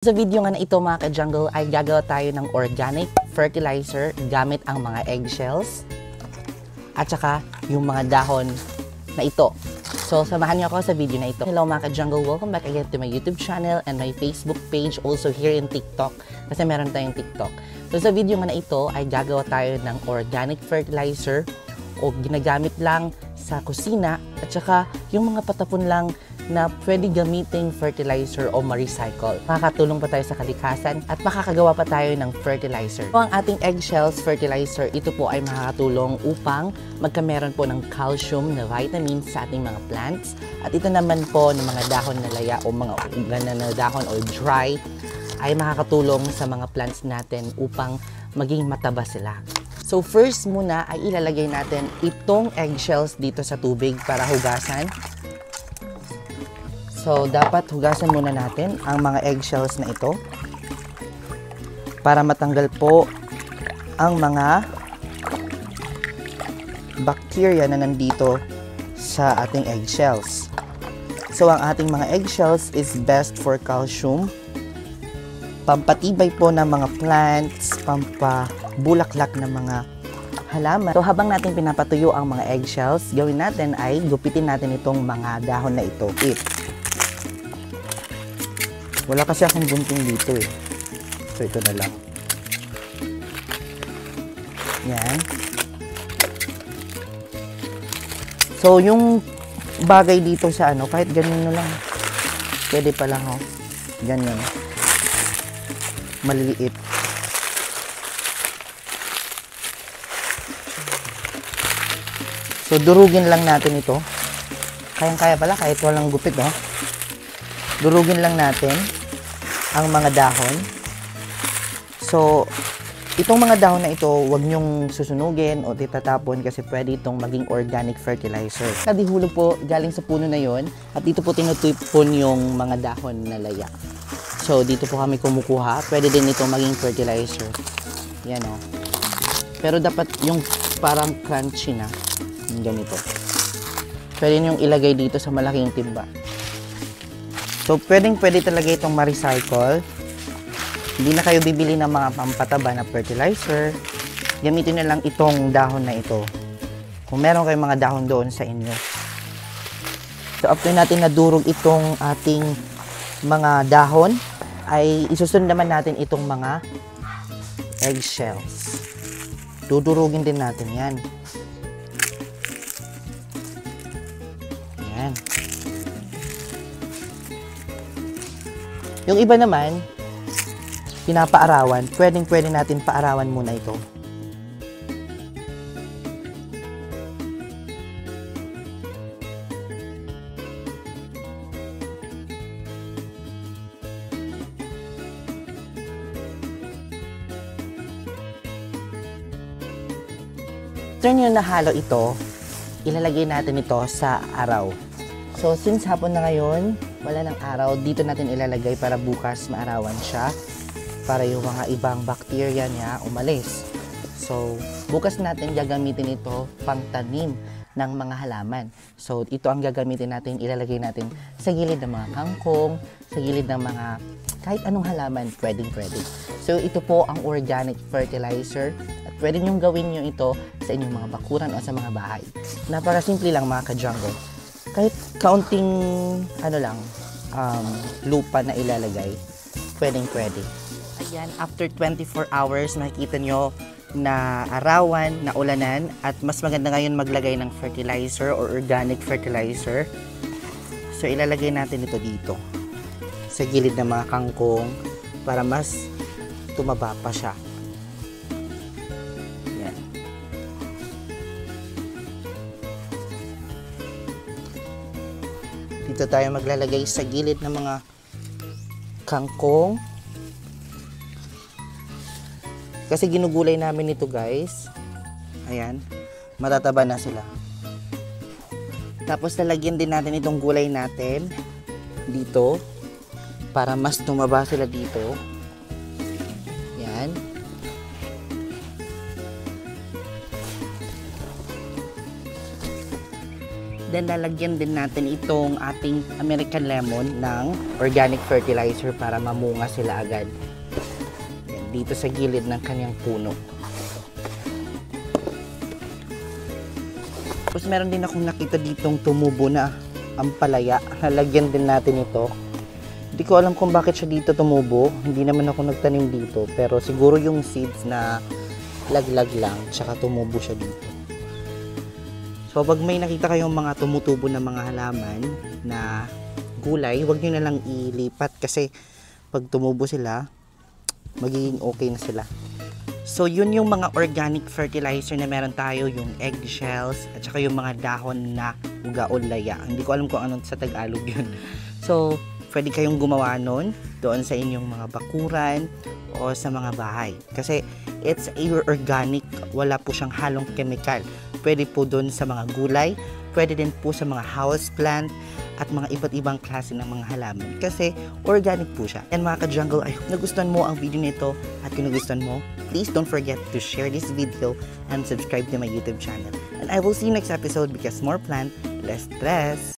Sa video nga na ito mga ka-jungle ay gagawa tayo ng organic fertilizer gamit ang mga eggshells at saka yung mga dahon na ito. So samahan niyo ako sa video na ito. Hello mga ka-jungle, welcome back again to my YouTube channel and my Facebook page, also here in TikTok kasi meron tayong TikTok. So sa video nga na ito ay gagawa tayo ng organic fertilizer o ginagamit lang sa kusina at saka yung mga patapon lang na pwede gamiting fertilizer o ma-recycle. Makakatulong pa tayo sa kalikasan at makakagawa pa tayo ng fertilizer. So, ang ating eggshells fertilizer, ito po ay makakatulong upang magkameron po ng calcium na vitamins sa ating mga plants. At ito naman po ng mga dahon na laya o mga na dahon o dry ay makakatulong sa mga plants natin upang maging mataba sila. So first muna ay ilalagay natin itong eggshells dito sa tubig para hugasan. So, dapat hugasan muna natin ang mga eggshells na ito para matanggal po ang mga bacteria na nandito sa ating eggshells. So, ang ating mga eggshells is best for calcium, pampatibay po ng mga plants, pampabulaklak ng mga halaman. So, habang natin pinapatuyo ang mga eggshells, gawin natin ay gupitin natin itong mga dahon na ito. Wala kasi akong gunting dito eh. So, ito na lang. Yan. So, yung bagay dito sa ano, kahit ganyan na lang. Pwede pa lang, oh. Ganyan. Maliliit. So, durugin lang natin ito. Kayang-kaya pala kahit walang gupit, oh. Durugin lang natin ang mga dahon. So, itong mga dahon na ito, huwag nyong susunugin o titatapon kasi pwede itong maging organic fertilizer. Kadihulog po galing sa puno na yon at dito po tinutipon yung mga dahon na laya. So, dito po kami kumukuha. Pwede din itong maging fertilizer. Yan o. Pero dapat yung parang crunchy na. Yung ganito. Pwede nyong ilagay dito sa malaking timba. So, pwede talaga itong ma-recycle. Hindi na kayo bibili ng mga pampataba na fertilizer. Gamitin na lang itong dahon na ito. Kung meron kayong mga dahon doon sa inyo. So, after natin nadurog itong ating mga dahon, ay isusunod naman natin itong mga eggshells. Dudurugin din natin yan. Yan. Yung iba naman, pinapaarawan, pwede natin paarawan muna ito. After nyo nahalo ito, ilalagay natin ito sa araw. So, since hapon na ngayon, wala ng araw, dito natin ilalagay para bukas maarawan siya para yung mga ibang bacteria niya umalis. So, bukas natin gagamitin ito pang tanim ng mga halaman. So, ito ang gagamitin natin, ilalagay natin sa gilid ng mga kangkong, sa gilid ng mga kahit anong halaman, pwede. So, ito po ang organic fertilizer at pwede nyong gawin nyo ito sa inyong mga bakuran o sa mga bahay. Napakasimple lang mga ka-jungle. Kahit kaunting lupa na ilalagay, pwede. Ayan, after 24 hours, makikita nyo na arawan, na ulanan, at mas maganda ngayon maglagay ng fertilizer or organic fertilizer. So, ilalagay natin ito dito sa gilid ng mga kangkong para mas tumaba pa siya. Ayan. Dito tayo maglalagay sa gilid ng mga kangkong. Kasi ginugulay namin ito guys. Ayan. Matataba na sila. Tapos lalagyan din natin itong gulay natin dito para mas tumaba sila dito. Ayan. Then lalagyan din natin itong ating American lemon ng organic fertilizer para mamunga sila agad. Yan, dito sa gilid ng kanyang puno. Tapos meron din akong nakita ditong tumubo na ampalaya. Lalagyan din natin ito. Hindi ko alam kung bakit siya dito tumubo. Hindi naman ako nagtanim dito. Pero siguro yung seeds na laglag lang, tsaka tumubo siya dito. So pag may nakita kayong mga tumutubo na mga halaman na gulay, huwag nyo na lang ilipat kasi pag tumubo sila, magiging okay na sila. So yun yung mga organic fertilizer na meron tayo, yung eggshells at saka yung mga dahon na uga o laya. Hindi ko alam kung anong sa Tagalog yun. So pwede kayong gumawa nun doon sa inyong mga bakuran o sa mga bahay. Kasi it's organic, wala po siyang halong chemical. Pwede po doon sa mga gulay, pwede din po sa mga house plant at mga iba't ibang klase ng mga halaman. Kasi organic po siya. And mga ka-jungle, I hope nagustuhan mo ang video nito. At kung nagustuhan mo, please don't forget to share this video and subscribe to my YouTube channel. And I will see you next episode because more plant, less stress.